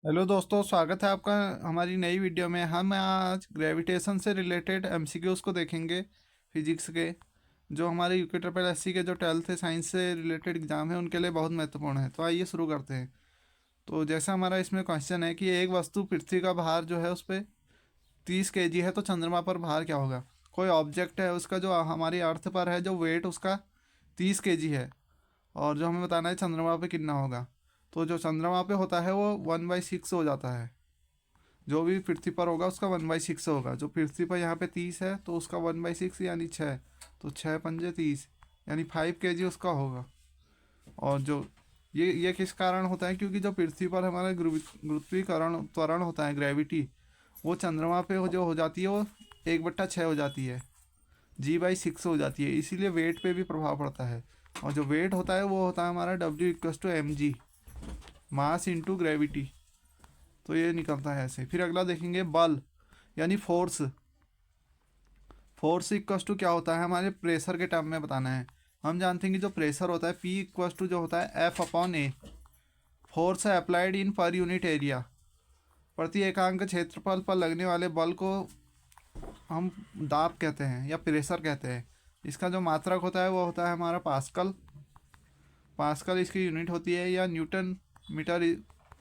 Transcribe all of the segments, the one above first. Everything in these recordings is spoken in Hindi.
हेलो दोस्तों, स्वागत है आपका हमारी नई वीडियो में। हम आज ग्रेविटेशन से रिलेटेड एमसीक्यूज़ को देखेंगे, फिजिक्स के, जो हमारे यूके ट्रिपल एससी के जो 12th साइंस से रिलेटेड एग्जाम है उनके लिए बहुत महत्वपूर्ण है। तो आइए शुरू करते हैं। तो जैसा हमारा इसमें क्वेश्चन है कि एक वस्तु पृथ्वी का भार जो है उस पर 30 kg है, तो चंद्रमा पर भार क्या होगा। कोई ऑब्जेक्ट है, उसका जो हमारी अर्थ पर है जो वेट उसका 30 kg है, और जो हमें बताना है चंद्रमा पे कितना होगा। तो जो चंद्रमा पे होता है वो 1/6 हो जाता है। जो भी पृथ्वी पर होगा उसका 1/6 होगा। जो पृथ्वी पर यहाँ पे 30 है तो उसका 1/6 यानी 6। तो 6×5 = 30, यानी 5 kg उसका होगा। और जो ये किस कारण होता है, क्योंकि जो पृथ्वी पर हमारा गुरुत्वीकरण त्वरण होता है, ग्रेविटी, वो चंद्रमा पे जो हो जाती है वो 1/6 हो जाती है, G/6 हो जाती है। इसीलिए वेट पे भी प्रभाव पड़ता है। और जो वेट होता है वो होता है हमारा W = mg, mass into gravity. तो ये निकलता है ऐसे। फिर अगला देखेंगे बल यानी फोर्स। फोर्स इक्वस टू क्या होता है, हमारे प्रेशर के टर्म में बताना है। हम जानते हैं कि जो प्रेशर होता है P इक्वस टू जो होता है F/A। फोर्स है applied in per unit area, प्रति एकांक क्षेत्रफल पर लगने वाले बल को हम दाब कहते हैं या प्रेशर कहते हैं। इसका जो मात्रक होता है वो होता है हमारा पास्कल। पास्कल इसकी यूनिट होती है, या newton metre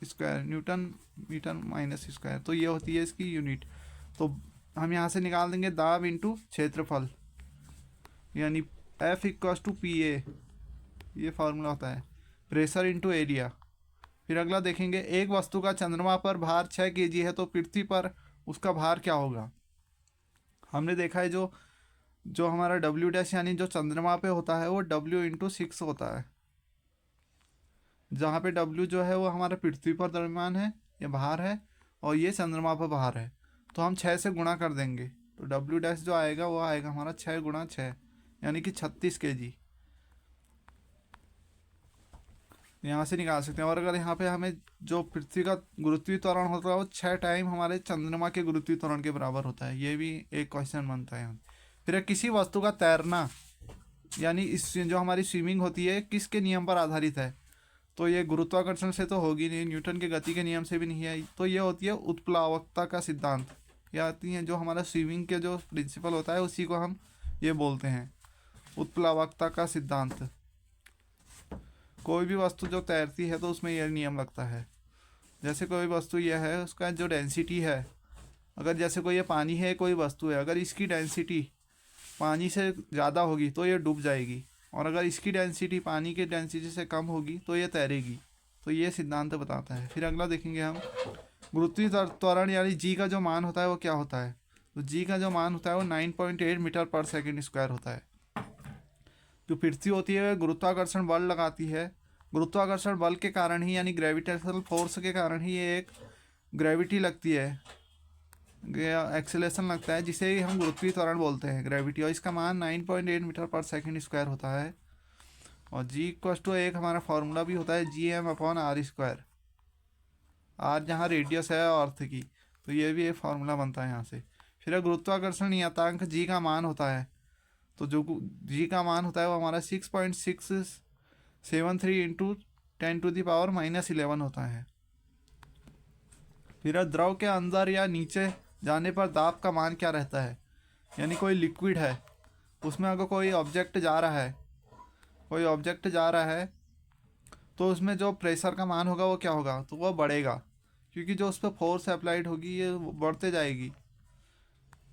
square, newton metre minus square, तो ये होती है इसकी यूनिट। तो हम यहाँ से निकाल देंगे दाब इंटू क्षेत्रफल, यानी F = PA, ये फार्मूला होता है। Pressure into area. फिर अगला देखेंगे, एक वस्तु का चंद्रमा पर भार 6 kg है, तो पृथ्वी पर उसका भार क्या होगा। हमने देखा है जो जो हमारा W' यानी जो चंद्रमा पे होता है वो W × 6 होता है, जहाँ पे W जो है वो हमारे पृथ्वी पर द्रव्यमान है या भार है, और ये चंद्रमा पर भार है। तो हम 6 से गुणा कर देंगे, तो W' जो आएगा वो आएगा हमारा 6 × 6, यानी कि 36 kg। यहाँ से निकाल सकते हैं। और अगर यहाँ पे हमें जो पृथ्वी का गुरुत्वीय त्वरण होता है वो 6 टाइम हमारे चंद्रमा के गुरुत्वीय त्वरण के बराबर होता है। ये भी एक क्वेश्चन बनता है। फिर किसी वस्तु का तैरना, यानी इस जो हमारी स्विमिंग होती है किसके नियम पर आधारित है। तो ये गुरुत्वाकर्षण से तो होगी नहीं, न्यूटन के गति के नियम से भी नहीं है। तो ये होती है उत्प्लावकता का सिद्धांत। ये आती है जो हमारा स्विमिंग के जो प्रिंसिपल होता है उसी को हम ये बोलते हैं, उत्प्लावकता का सिद्धांत। कोई भी वस्तु जो तैरती है तो उसमें यह नियम लगता है। जैसे कोई वस्तु यह है, उसका जो डेंसिटी है, अगर जैसे कोई ये पानी है, कोई वस्तु है, अगर इसकी डेंसिटी पानी से ज़्यादा होगी तो ये डूब जाएगी, और अगर इसकी डेंसिटी पानी की डेंसिटी से कम होगी तो ये तैरेगी। तो ये सिद्धांत बताता है। फिर अगला देखेंगे हम, गुरुत्वीय त्वरण यानी जी का जो मान होता है वो क्या होता है। तो जी का जो मान होता है वो 9.8 मीटर/सेकेंड स्क्वायर होता है। जो पृथ्वी होती है गुरुत्वाकर्षण बल लगाती है, गुरुत्वाकर्षण बल के कारण ही, यानी ग्रेविटेशनल फोर्स के कारण ही ये एक ग्रेविटी लगती है, एक्सेलेशन लगता है, जिसे हम गुरुत्वीय त्वरण बोलते हैं, ग्रेविटी। और इसका मान 9.8 मीटर/सेकेंड स्क्वायर होता है। और G = एक हमारा फार्मूला भी होता है, Gm/r²। आर जहाँ रेडियस है अर्थ की, तो ये भी एक फार्मूला बनता है यहाँ से। फिर गुरुत्वाकर्षण नियतांक जी का मान होता है। तो जो जी का मान होता है वो हमारा 6.673 इंटू 10⁻⁻11 होता है। फिर द्रव के अंदर या नीचे जाने पर दाब का मान क्या रहता है। यानी कोई लिक्विड है, उसमें अगर कोई ऑब्जेक्ट जा रहा है, कोई ऑब्जेक्ट जा रहा है, तो उसमें जो प्रेशर का मान होगा वो क्या होगा, तो वो बढ़ेगा, क्योंकि जो उस पर फोर्स अप्लाइड होगी ये बढ़ते जाएगी।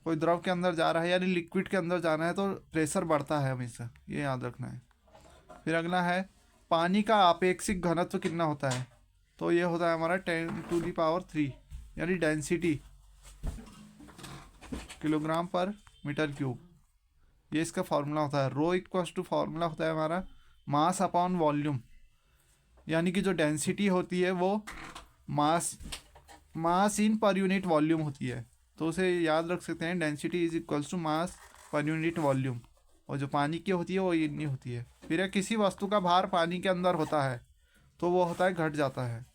कोई द्रव के अंदर जा रहा है यानी लिक्विड के अंदर जाना है तो प्रेशर बढ़ता है हमेशा, ये याद रखना है। फिर अगला है, पानी का आपेक्षिक घनत्व कितना होता है। तो ये होता है हमारा 10⁻³ यानी डेंसिटी kg/m³। ये इसका फार्मूला होता है। ρ फार्मूला होता है हमारा मास/वॉल्यूम, यानी कि जो डेंसिटी होती है वो मास मास इन पर यूनिट वॉल्यूम होती है। तो उसे याद रख सकते हैं, डेंसिटी = मास पर यूनिट वॉल्यूम। और जो पानी की होती है वो इतनी होती है। फिर किसी वस्तु का भार पानी के अंदर होता है तो वो होता है घट जाता है,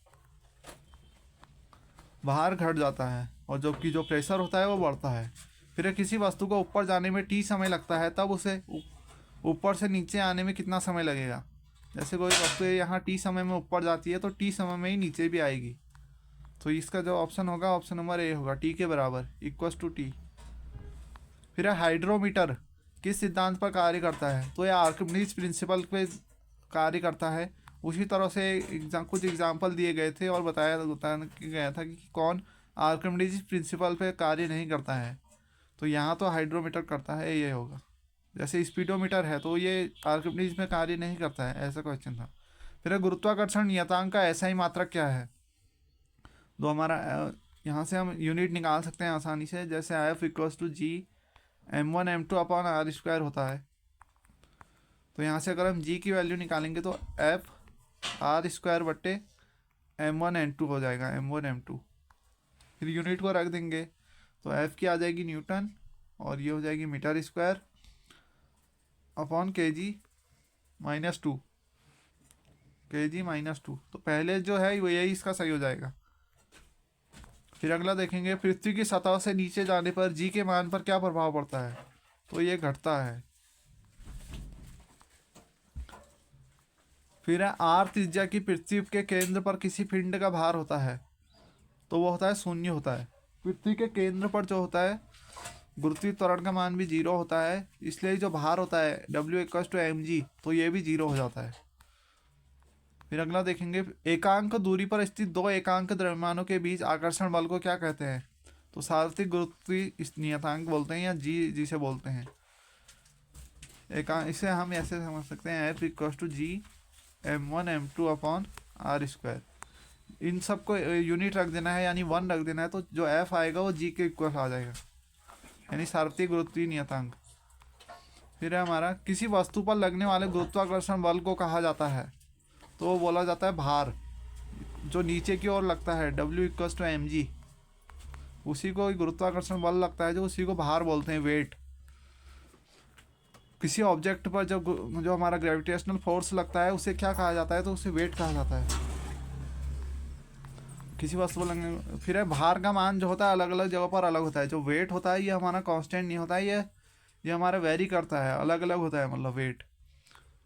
भार घट जाता है, और जबकि जो प्रेशर होता है वो बढ़ता है। फिर किसी वस्तु को ऊपर जाने में T समय लगता है, तब उसे ऊपर से नीचे आने में कितना समय लगेगा। जैसे कोई वस्तु यहाँ T समय में ऊपर जाती है तो T समय में ही नीचे भी आएगी। तो इसका जो ऑप्शन होगा ऑप्शन नंबर ए होगा, टी के बराबर इक्वस टू टी। फिर है हाइड्रोमीटर किस सिद्धांत पर कार्य करता है? तो यह आर्किमिडीज प्रिंसिपल पे कार्य करता है। उसी तरह से कुछ एग्जाम्पल दिए गए थे और बताया गया था कि कौन आर्किमिडीज प्रिंसिपल पे कार्य नहीं करता है। तो यहाँ तो हाइड्रोमीटर करता है, ये होगा। जैसे स्पीडोमीटर है तो ये आर्किमिडीज में कार्य नहीं करता है, ऐसा क्वेश्चन था। फिर गुरुत्वाकर्षण नियतांक का ऐसा ही मात्रक क्या है? तो हमारा यहाँ से हम यूनिट निकाल सकते हैं आसानी से, जैसे F equals to G m1 m2 upon R square होता है। तो यहाँ से अगर हम g की वैल्यू निकालेंगे तो f आर स्क्वायर बट्टे m1 n2 हो जाएगा, m1 m2। फिर यूनिट को रख देंगे तो f की आ जाएगी न्यूटन और ये हो जाएगी metre square upon kg-2, kg-2। तो पहले जो है वो यही इसका सही हो जाएगा। फिर अगला देखेंगे, पृथ्वी की सतह से नीचे जाने पर जी के मान पर क्या प्रभाव पड़ता है? तो ये घटता है। फिर है आर त्रिज्या की पृथ्वी के केंद्र पर किसी पिंड का भार होता है, तो वो होता है शून्य होता है। पृथ्वी के केंद्र पर जो होता है गुरुत्वीय त्वरण का मान भी 0 होता है, इसलिए जो भार होता है W=mg, तो ये भी 0 हो जाता है। फिर अगला देखेंगे, एकांक दूरी पर स्थित दो एकांक द्रव्यमानों के बीच आकर्षण बल को क्या कहते हैं? तो सार्वत्रिक गुरुत्वीय नियतांक बोलते हैं या जी जिसे बोलते हैं। इसे हम ऐसे समझ सकते हैं, F equals to G m1 m2 upon R square. इन सबको यूनिट रख देना है, यानी 1 रख देना है, तो जो F आएगा वो जी के इक्वल आ जाएगा, यानी सार्वत्रिक गुरुत्वीय नियतांक। फिर है हमारा, किसी वस्तु पर लगने वाले गुरुत्वाकर्षण बल को कहा जाता है? तो वो बोला जाता है भार। जो नीचे की ओर लगता है W=mg, उसी को गुरुत्वाकर्षण बल लगता है, जो उसी को भार बोलते हैं, वेट। किसी ऑब्जेक्ट पर जो हमारा ग्रेविटेशनल फोर्स लगता है उसे क्या कहा जाता है? तो उसे वेट कहा जाता है, किसी वस्तु पर लगने। फिर है भार का मान जो होता है अलग अलग जगह पर अलग होता है। जो वेट होता है ये हमारा कांस्टेंट नहीं होता है, ये हमारा वेरी करता है, अलग अलग होता है, मतलब वेट।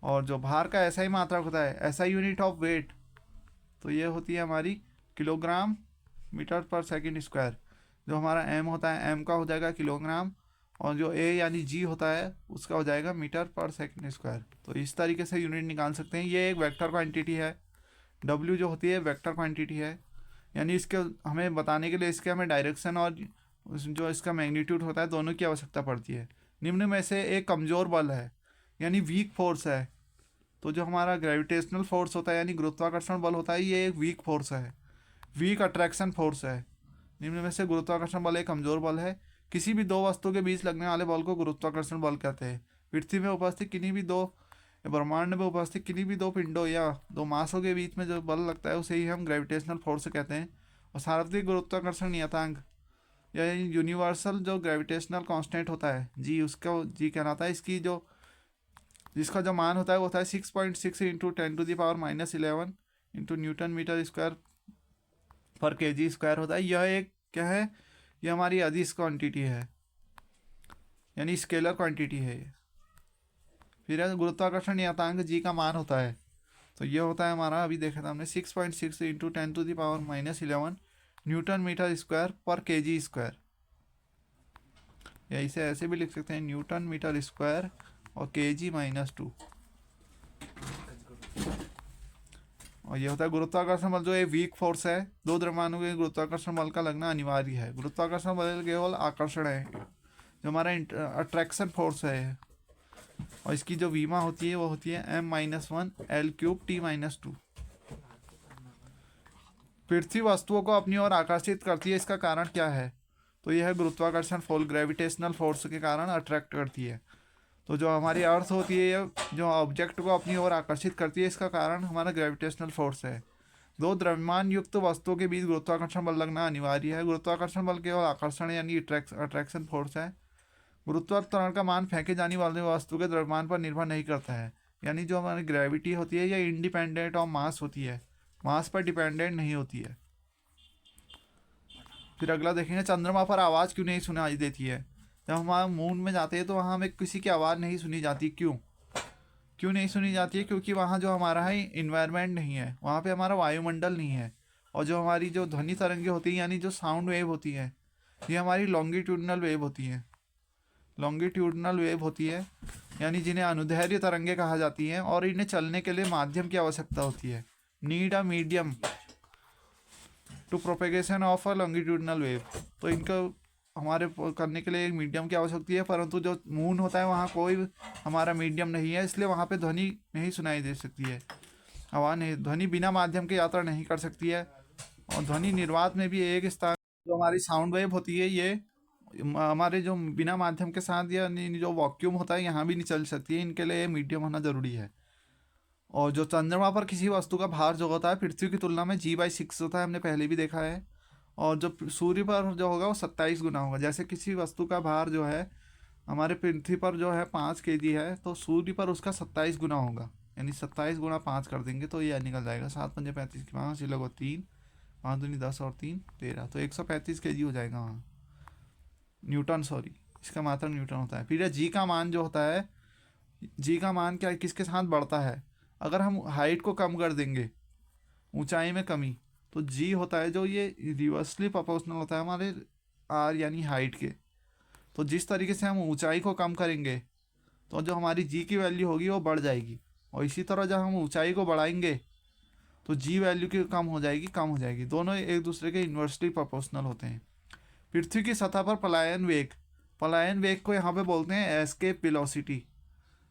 और जो भार का ऐसा ही मात्रक होता है, ऐसा यूनिट ऑफ वेट, तो ये होती है हमारी किलोग्राम मीटर पर सेकंड स्क्वायर। जो हमारा m होता है, m का हो जाएगा किलोग्राम, और जो a यानी g होता है उसका हो जाएगा मीटर पर सेकंड स्क्वायर। तो इस तरीके से यूनिट निकाल सकते हैं। ये एक वेक्टर क्वांटिटी है, w जो होती है वेक्टर क्वांटिटी है, यानी इसके हमें बताने के लिए इसके हमें डायरेक्शन और जो इसका मैग्नीट्यूड होता है दोनों की आवश्यकता पड़ती है। निम्न में से एक कमज़ोर बल है, यानी वीक फोर्स है। तो जो हमारा ग्रेविटेशनल फोर्स होता है यानी गुरुत्वाकर्षण बल होता है, ये एक वीक फोर्स है, वीक अट्रैक्शन फोर्स है। निम्न में से गुरुत्वाकर्षण बल एक कमजोर बल है। किसी भी दो वस्तुओं के बीच लगने वाले बल को गुरुत्वाकर्षण बल कहते हैं। पृथ्वी में उपस्थित किन्हीं भी दो, ब्रह्मांड में उपस्थित किन्हीं भी दो पिंडों या दो मासों के बीच में जो बल लगता है उसे ही हम ग्रेविटेशनल फोर्स कहते हैं। और सार्वत्रिक गुरुत्वाकर्षण नियतांक या यूनिवर्सल जो ग्रेविटेशनल कांस्टेंट होता है जी, उसका जी कहलाता है। जिसका जो मान होता है वो होता है 6.6 into 10⁻⁻11 into newton metre square पर kg स्क्वायर होता है। यह एक क्या है? यह हमारी अदिश क्वांटिटी है, यानी स्केलर क्वांटिटी है ये। फिर गुरुत्वाकर्षण नियतांक जी का मान होता है, तो ये होता है हमारा, अभी देखा था हमने, 6.6 इंटू 10⁻⁻11 न्यूटन मीटर स्क्वायर पर kg स्क्वायर। या इसे ऐसे भी लिख सकते हैं, न्यूटन मीटर स्क्वायर और kg-2। और ये होता है गुरुत्वाकर्षण बल, जो एक वीक फोर्स है। दो द्रव्यमानों के गुरुत्वाकर्षण बल का लगना अनिवार्य है। गुरुत्वाकर्षण बल केवल आकर्षण है, जो हमारा अट्रैक्शन फोर्स है। और इसकी जो वीमा होती है वो होती है m-1 L3T-2। पृथ्वी वस्तुओं को अपनी ओर आकर्षित करती है, इसका कारण क्या है? तो यह है गुरुत्वाकर्षण फोर्स, ग्रेविटेशनल फोर्स के कारण अट्रैक्ट करती है। तो जो हमारी अर्थ होती है, जो ऑब्जेक्ट को अपनी ओर आकर्षित करती है, इसका कारण हमारा ग्रेविटेशनल फोर्स है। दो द्रव्यमान युक्त वस्तुओं के बीच गुरुत्वाकर्षण बल लगना अनिवार्य है। गुरुत्वाकर्षण बल केवल आकर्षण यानी अट्रैक्शन फोर्स है। गुरुत्वाकर्षण का मान फेंके जाने वाले वस्तु के द्रव्यमान पर निर्भर नहीं करता है, यानी जो हमारी ग्रेविटी होती है यह इंडिपेंडेंट ऑफ मास होती है, मास पर डिपेंडेंट नहीं होती है। फिर अगला देखेंगे, चंद्रमा पर आवाज़ क्यों नहीं सुनाई देती है? जब हम मून में जाते हैं तो वहाँ हमें किसी की आवाज़ नहीं सुनी जाती। क्यों नहीं सुनी जाती है? क्योंकि वहाँ जो हमारा है इन्वायरमेंट नहीं है, वहाँ पे हमारा वायुमंडल नहीं है, और जो हमारी जो ध्वनि तरंगे होती हैं यानी जो साउंड वेव होती है, ये हमारी लॉन्गिट्यूडनल वेव होती है। लॉन्गिट्यूडनल वेव होती है यानी जिन्हें अनुदैर्घ्य तरंगे कहा जाती हैं, और इन्हें चलने के लिए माध्यम की आवश्यकता होती है। Need a medium to propagation of a longitudinal wave. तो इनको हमारे करने के लिए एक मीडियम की आवश्यकता है, परंतु जो मून होता है वहाँ कोई हमारा मीडियम नहीं है, इसलिए वहाँ पे ध्वनि नहीं सुनाई दे सकती है। आवाज़ नहीं, ध्वनि बिना माध्यम के यात्रा नहीं कर सकती है। और ध्वनि निर्वात में भी एक स्थान, जो हमारी साउंड वेव होती है, ये हमारे जो बिना माध्यम के साथ या जो वॉक्यूम होता है यहाँ भी नहीं चल सकती है, इनके लिए मीडियम होना ज़रूरी है। और जो चंद्रमा पर किसी वस्तु का भार जो होता है पृथ्वी की तुलना में G/6 होता है, हमने पहले भी देखा है। और जो सूर्य पर जो होगा वो 27 गुना होगा। जैसे किसी वस्तु का भार जो है हमारे पृथ्वी पर जो है 5 kg है, तो सूर्य पर उसका 27 गुना होगा, यानी 27 गुना 5 कर देंगे तो यह निकल जाएगा 7×5 = 35, 5 लगो 3, 5 दूनी 10 और 3 13, तो 135 kg हो जाएगा वहाँ। न्यूटन, सॉरी, इसका मात्रा न्यूटन होता है। फिर जी का मान जो होता है, जी का मान क्या किसके साथ बढ़ता है, अगर हम हाइट को कम कर देंगे, ऊंचाई में कमी, तो जी होता है जो ये रिवर्सली प्रोपोर्शनल होता है हमारे आर यानी हाइट के। तो जिस तरीके से हम ऊंचाई को कम करेंगे तो जो हमारी जी की वैल्यू होगी वो बढ़ जाएगी, और इसी तरह जब हम ऊंचाई को बढ़ाएंगे तो जी वैल्यू की कम हो जाएगी। दोनों एक दूसरे के इन्वर्सली प्रोपोर्शनल होते हैं। पृथ्वी की सतह पर पलायन वेग को यहाँ पे बोलते हैं एस्केप वेलोसिटी।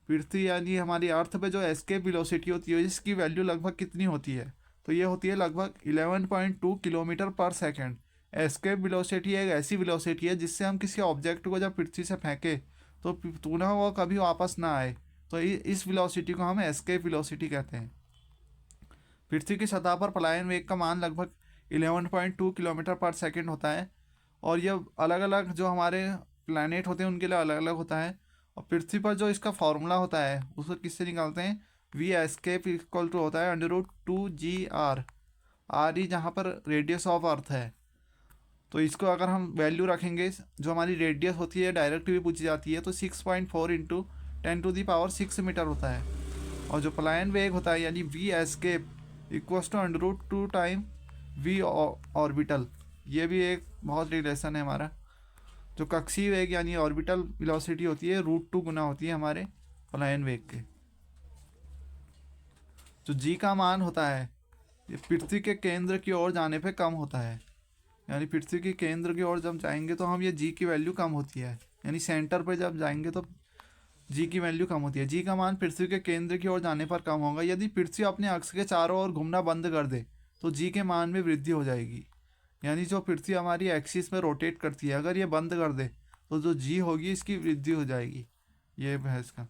पृथ्वी यानी हमारी अर्थ पे जो एस्केप वेलोसिटी होती है इसकी वैल्यू लगभग कितनी होती है, तो ये होती है लगभग 11.2 किलोमीटर पर सेकेंड। एस्केप वेलोसिटी एक ऐसी वेलोसिटी है जिससे हम किसी ऑब्जेक्ट को जब पृथ्वी से फेंके तो पुनः वो कभी वापस ना आए, तो इस वेलोसिटी को हम एस्केप वेलोसिटी कहते हैं। पृथ्वी की सतह पर पलायन वेग का मान लगभग 11.2 किलोमीटर पर सेकेंड होता है, और ये अलग अलग जो हमारे प्लैनेट होते हैं उनके लिए अलग अलग होता है। और पृथ्वी पर जो इसका फॉर्मूला होता है उसको किससे निकालते हैं, वी एस्केप इक्वल टू होता है √2GR, आर ही जहाँ पर रेडियस ऑफ अर्थ है। तो इसको अगर हम वैल्यू रखेंगे, जो हमारी रेडियस होती है डायरेक्ट भी पूछी जाती है, तो 6.4 × 10⁶ मीटर होता है। और जो पलायन वेग होता है यानी V escape equals to √2 time V orbital, ये भी एक बहुत रिलेशन है हमारा। जो कक्षीय वेग यानी ऑर्बिटल वेलोसिटी होती है √2 गुना होती है हमारे पलायन वेग के। जो जी का मान होता है ये पृथ्वी के केंद्र की ओर जाने पे कम होता है, यानी पृथ्वी के केंद्र की ओर जब जाएंगे तो हम ये जी की वैल्यू कम होती है, यानी सेंटर पे जब जाएंगे तो जी की वैल्यू कम होती है। जी का मान पृथ्वी के केंद्र की ओर जाने पर कम होगा। यदि पृथ्वी अपने अक्ष के चारों ओर घूमना बंद कर दे तो जी के मान में वृद्धि हो जाएगी, यानी जो पृथ्वी हमारी एक्सिस में रोटेट करती है अगर ये बंद कर दे तो जो जी होगी इसकी वृद्धि हो जाएगी। ये है इसका।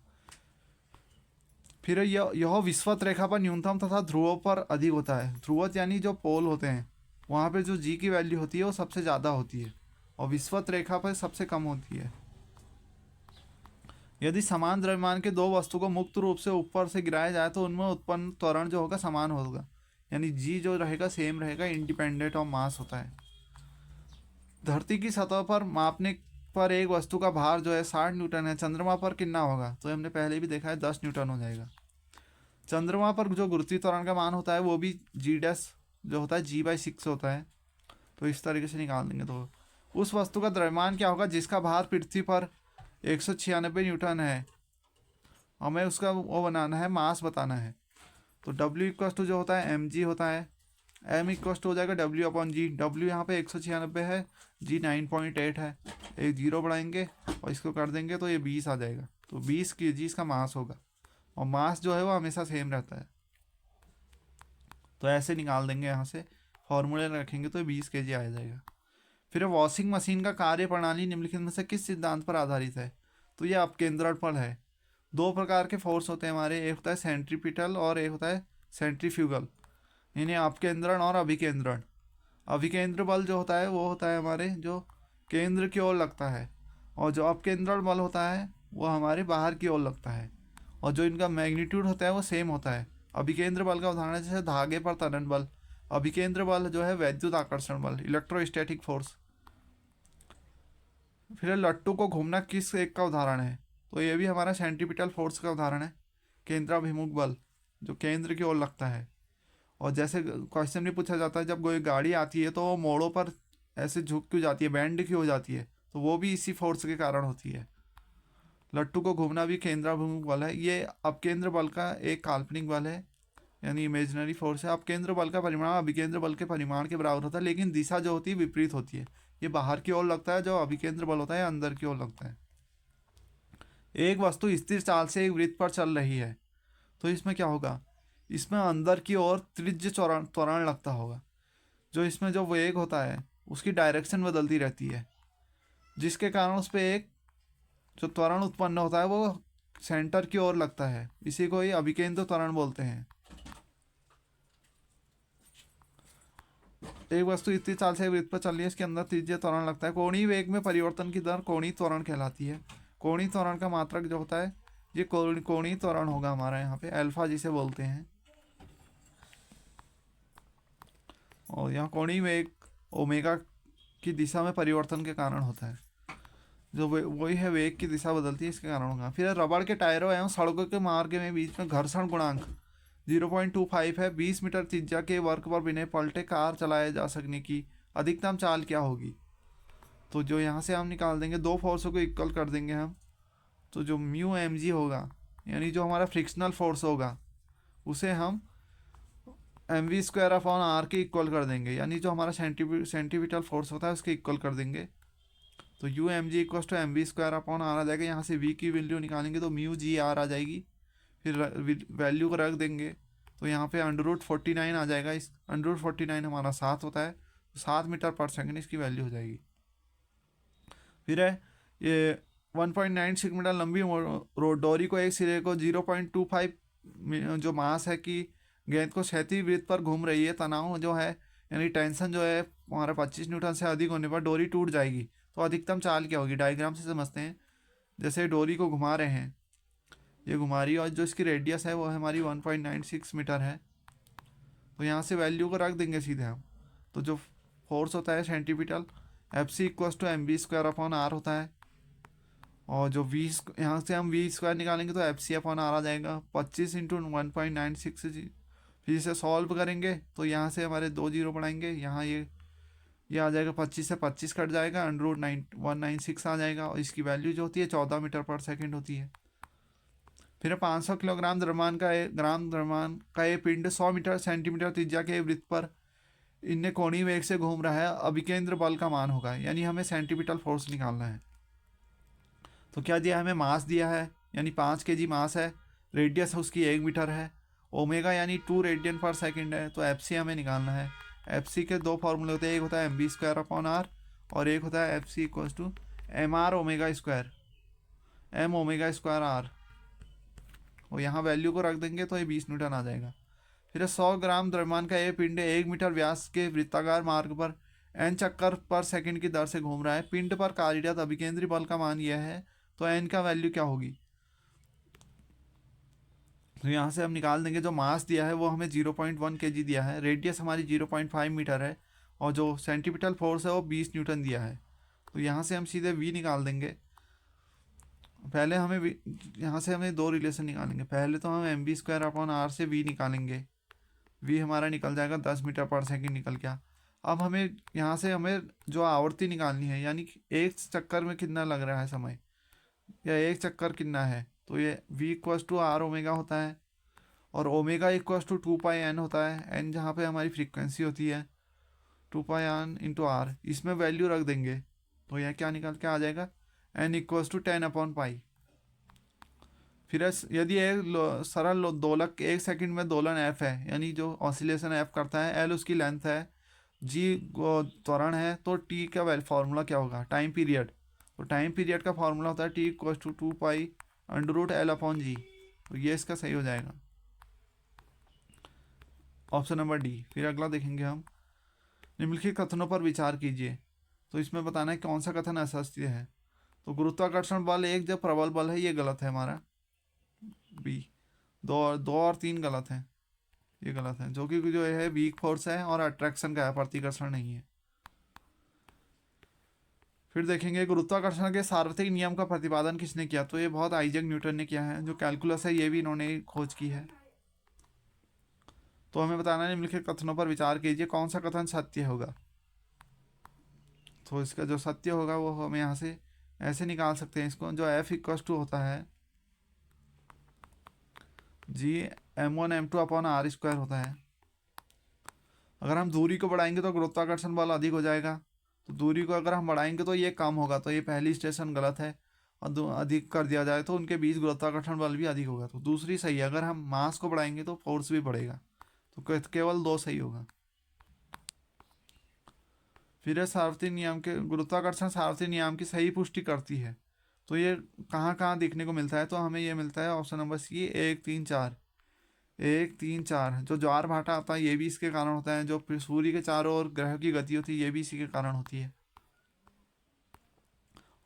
फिर यह विषुवत रेखा पर न्यूनतम तथा ध्रुवों पर अधिक होता है। ध्रुवत यानी जो पोल होते हैं वहाँ पे जो जी की वैल्यू होती है वो सबसे ज़्यादा होती है, और विषुवत रेखा पर सबसे कम होती है। यदि समान द्रव्यमान के दो वस्तु को मुक्त रूप से ऊपर से गिराया जाए तो उनमें उत्पन्न त्वरण जो होगा समान होगा, यानी जी जो रहेगा सेम रहेगा, इंडिपेंडेंट ऑफ मास होता है। धरती की सतह पर मापने पर एक वस्तु का भार जो है 60 न्यूटन है, चंद्रमा पर कितना होगा, तो हमने पहले भी देखा है 10 न्यूटन हो जाएगा। चंद्रमा पर जो गुरुत्वीय त्वरण का मान होता है वो भी G' जो होता है G/6 होता है, तो इस तरीके से निकाल देंगे। तो उस वस्तु का द्रव्यमान क्या होगा जिसका भार पृथ्वी पर 196 न्यूटन है, हमें उसका वो बनाना है, मास बताना है। तो W जो होता है mg होता है, m हो जाएगा W/g। W यहाँ पे 196 है, G 9.8 है, एक जीरो बढ़ाएंगे और इसको कर देंगे तो ये 20 आ जाएगा, तो 20 kg इसका मास होगा, और मास जो है वो हमेशा सेम रहता है। तो ऐसे निकाल देंगे, यहाँ से फॉर्मूले रखेंगे तो 20 kg आ जाएगा। फिर वॉशिंग मशीन का कार्य प्रणाली निम्नलिखित में से किस सिद्धांत पर आधारित है, तो ये अपकेंद्रण पर है। दो प्रकार के फोर्स होते हैं हमारे, एक होता है सेंट्रीपिटल और एक होता है सेंट्रीफ्यूगल, यानी अपकेंद्रण और अभिकेंद्रण। अभिकेंद्र बल जो होता है वो होता है हमारे जो केंद्र की ओर लगता है, और जो अपकेंद्रण बल होता है वो हमारे बाहर की ओर लगता है, और जो इनका मैग्नीट्यूड होता है वो सेम होता है। अभिकेंद्र बल का उदाहरण है जैसे धागे पर त्वरण बल, अभिकेंद्र बल जो है वैद्युत आकर्षण बल, इलेक्ट्रोस्टैटिक फोर्स। फिर लट्टू को घूमना किस एक का उदाहरण है, तो ये भी हमारा सेंट्रीपिटल फोर्स का उदाहरण है, केंद्राभिमुख बल जो केंद्र की ओर लगता है। और जैसे क्वेश्चन भी पूछा जाता है, जब कोई गाड़ी आती है तो वो मोड़ों पर ऐसे झुक क्यों जाती है, बैंड क्यों हो जाती है, तो वो भी इसी फोर्स के कारण होती है। लट्टू को घूमना भी केंद्राभिमुख बल है। ये अपकेंद्र बल का एक काल्पनिक बल है, यानी इमेजिनरी फोर्स है। अपकेंद्र बल का परिमाण अभिकेंद्र बल के परिमाण के बराबर होता है, लेकिन दिशा जो होती है विपरीत होती है। ये बाहर की ओर लगता है, जो अभिकेंद्र बल होता है अंदर की ओर लगता है। एक वस्तु स्थिर चाल से एक वृत्त पर चल रही है, तो इसमें क्या होगा, इसमें अंदर की ओर त्रिज्य त्वरण त्वरण लगता होगा। जो इसमें जो वेग होता है उसकी डायरेक्शन बदलती रहती है, जिसके कारण उस पर एक जो त्वरण उत्पन्न होता है वो सेंटर की ओर लगता है। इसी को ही अभिकेंद्र त्वरण बोलते हैं। एक वस्तु इतनी चाल से वृत्त पर चल रही है, इसके अंदर त्रिज्य त्वरण लगता है। कोणीय वेग में परिवर्तन की दर कोणीय त्वरण कहलाती है। कोणीय त्वरण का मात्रक जो होता है ये कोणीय त्वरण होगा हमारा यहाँ पे, अल्फा जिसे बोलते हैं। और यहाँ कोणीय वेग ओमेगा की दिशा में परिवर्तन के कारण होता है। जो वही है वेग की दिशा बदलती है, इसके कारण होगा। फिर रबड़ के टायरों एवं सड़कों के मार्ग में बीच में घर्षण गुणांक 0.25 है। 20 मीटर त्रिज्या के वर्ग पर बिना पलटे कार चलाए जा सकने की अधिकतम चाल क्या होगी। तो जो यहाँ से हम निकाल देंगे, दो फोर्सों को इक्वल कर देंगे हम, तो जो म्यू एम जी होगा, यानी जो हमारा फ्रिक्शनल फोर्स होगा, उसे हम M V square upon R के इक्वल कर देंगे, यानी जो हमारा सेंटीमीटर फोर्स होता है उसके इक्वल कर देंगे। तो U M G equal to M V square upon R आ जाएगा। यहाँ से वी की वैल्यू निकालेंगे तो म्यू जी आर आ जाएगी। फिर वैल्यू को रख देंगे तो यहाँ पे √49 आ जाएगा। इस √49 हमारा 7 होता है, तो 7 मीटर पर सेकंड इसकी वैल्यू हो जाएगी। फिर है ये 1.96 मीटर लंबी डोरी को एक सिरे को 0.25 जो मास है कि गेंद को क्षैतिज वृत्त पर घूम रही है, तनाव जो है यानी टेंशन जो है हमारा 25 न्यूटन से अधिक होने पर डोरी टूट जाएगी। तो अधिकतम चाल क्या होगी, डायग्राम से समझते हैं। जैसे डोरी को घुमा रहे हैं, ये घुमा रही है और जो इसकी रेडियस है वो हमारी 1.96 मीटर है। तो यहाँ से वैल्यू को रख देंगे सीधे हम। तो जो फोर्स होता है centripetal F C equal to M B square upon R होता है। और जो वी यहाँ से हम वी स्क्वायर निकालेंगे तो एफ सी अपॉन आर आ जाएगा। 25 इंटू 1.96। फिर इसे सॉल्व करेंगे तो यहाँ से हमारे 2 जीरो बढ़ाएंगे, यहाँ ये आ जाएगा, 25 से 25 कट जाएगा, √196 आ जाएगा। और इसकी वैल्यू जो होती है 14 मीटर पर सेकंड होती है। फिर 500 किलोग्राम द्रव्यमान का ये पिंड 100 मीटर सेंटीमीटर त्रिज्या के वृत्त पर इनने कोणीय वेग से घूम रहा है, अभिकेंद्र बल का मान होगा, यानी हमें सेंटीमीटर फोर्स निकालना है। तो क्या दिया, हमें मास दिया है, यानी 5 kg मास है, रेडियस उसकी 1 मीटर है, ओमेगा यानी 2 रेडियन पर सेकंड है। तो एफ सी हमें निकालना है। एफ सी के दो फॉर्मूले होते हैं, एक होता है M B square upon R और एक होता है F C equal to M R omega square, M omega square R. और यहाँ वैल्यू को रख देंगे तो ये 20 न्यूटन आ जाएगा। फिर 100 ग्राम द्रव्यमान का ये पिंड 1 मीटर व्यास के वृत्ताकार मार्ग पर एन चक्कर पर सेकंड की दर से घूम रहा है। पिंड पर कार्यरत अभिकेंद्री बल का मान यह है, तो एन का वैल्यू क्या होगी। तो यहाँ से हम निकाल देंगे, जो मास दिया है वो हमें 0.1 kg दिया है, रेडियस हमारी 0.5 मीटर है और जो सेंटीपिटल फोर्स है वो 20 न्यूटन दिया है। तो यहाँ से हम सीधे वी निकाल देंगे। पहले हमें यहाँ से हमें दो रिलेशन निकालेंगे। पहले तो हम M B square upon R से वी निकालेंगे, वी हमारा निकल जाएगा 10 मीटर पर सेकंड निकल गया। अब हमें यहाँ से हमें जो आवर्ती निकालनी है, यानी एक चक्कर में कितना लग रहा है समय, या एक चक्कर कितना है, तो ये v equal to R omega होता है और ओमेगा इक्वल टू 2πn होता है। n जहाँ पे हमारी फ्रीक्वेंसी होती है 2πn इंटू आर, इसमें वैल्यू रख देंगे तो यह क्या निकल के आ जाएगा, n इक्वल टू 10/π। फिर यदि एक सरल दोलक 1 सेकंड में दोलन f है, यानी जो ऑसिलेशन f करता है, l उसकी लेंथ है, g त्वरण है, तो t का फॉर्मूला क्या होगा, टाइम पीरियड। तो टाइम पीरियड का फॉर्मूला होता है t इक्वल टू 2π√L/g। तो ये इसका सही हो जाएगा, ऑप्शन नंबर डी। फिर अगला देखेंगे हम, निम्नलिखित कथनों पर विचार कीजिए। तो इसमें बताना है कौन सा कथन असत्य है। तो गुरुत्वाकर्षण बल एक जब प्रबल बल है, ये गलत है हमारा बी। दो और 3 गलत हैं, ये गलत है। जो कि जो है वीक फोर्स है और अट्रैक्शन का है, प्रतिकर्षण नहीं है। फिर देखेंगे गुरुत्वाकर्षण के सार्वत्रिक नियम का प्रतिपादन किसने किया। तो ये बहुत आइजैक न्यूटन ने किया है। जो कैलकुलस है ये भी इन्होंने खोज की है। तो हमें बताना है निम्नलिखित कथनों पर विचार कीजिए, कौन सा कथन सत्य होगा। तो इसका जो सत्य होगा वो हम यहाँ से ऐसे निकाल सकते हैं इसको, जो एफ इक्वस टू होता है g m1 m2 upon R square होता है। अगर हम दूरी को बढ़ाएंगे तो गुरुत्वाकर्षण बल अधिक हो जाएगा, तो दूरी को अगर हम बढ़ाएंगे तो ये कम होगा, तो ये पहली स्टेशन गलत है। और अधिक कर दिया जाए तो उनके बीच गुरुत्वाकर्षण बल भी अधिक होगा, तो दूसरी सही है। अगर हम मास को बढ़ाएंगे तो फोर्स भी बढ़ेगा, तो केवल दो सही होगा। फिर है सार्वत्रिक नियम के, गुरुत्वाकर्षण सार्वत्रिक नियम की सही पुष्टि करती है। तो ये कहाँ कहाँ देखने को मिलता है, तो हमें ये मिलता है ऑप्शन नंबर सी 1 3 4। 1 3 4 जो ज्वार भाटा आता है ये भी इसके कारण होता है, जो सूर्य के चारों ओर ग्रह की गति होती है ये भी इसी के कारण होती है।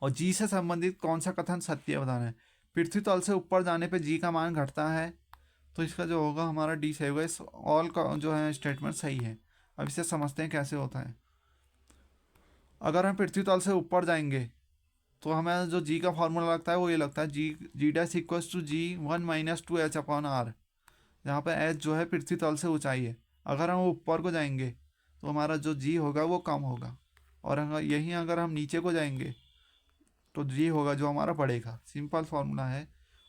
और जी से संबंधित कौन सा कथन सत्य है बताना है। पृथ्वी तल से ऊपर जाने पे जी का मान घटता है, तो इसका जो होगा हमारा डी सही होगा। इस ऑल का जो है स्टेटमेंट सही है। अब इसे समझते हैं कैसे होता है। अगर हम पृथ्वी तल से ऊपर जाएंगे तो हमें जो जी का फॉर्मूला लगता है वो ये लगता है G dash equals to g1 - 2h upon R, जहाँ पे एच जो है पृथ्वी तल से ऊंचाई है। अगर हम ऊपर को जाएंगे तो हमारा जो जी होगा वो कम होगा, और अगर हम नीचे को जाएंगे तो जी होगा जो हमारा बढ़ेगा। सिंपल फार्मूला है,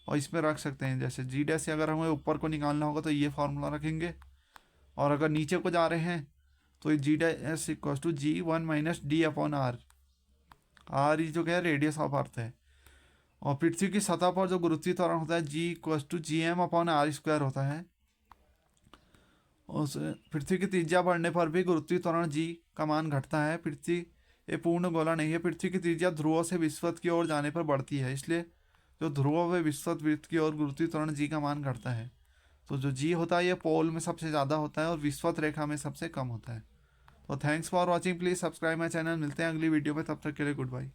और इसमें रख सकते हैं जैसे जी डैश से अगर हमें ऊपर को निकालना होगा तो ये फार्मूला रखेंगे, और अगर नीचे को जा रहे हैं तो G dash equal to g1 - d upon R. R जो क्या है रेडियस ऑफ अर्थ है। और पृथ्वी की सतह पर जो गुरुत्वीय त्वरण होता है जी इक्वल टू gm/r स्क्वायर होता है। उस पृथ्वी की त्रिज्या बढ़ने पर भी गुरुत्वीय त्वरण जी का मान घटता है। पृथ्वी ये पूर्ण गोला नहीं है, पृथ्वी की त्रिज्या ध्रुवों से विश्वत की ओर जाने पर बढ़ती है, इसलिए जो ध्रुवों व विश्वत वृत्त की ओर गुरुत्वीय त्वरण जी का मान घटता है। तो जो जी होता है ये पोल में सबसे ज़्यादा होता है और विश्वत रेखा में सबसे कम होता है। तो thanks for watching, please subscribe my channel. मिलते हैं अगली वीडियो में, तब तक के लिए गुड बाय।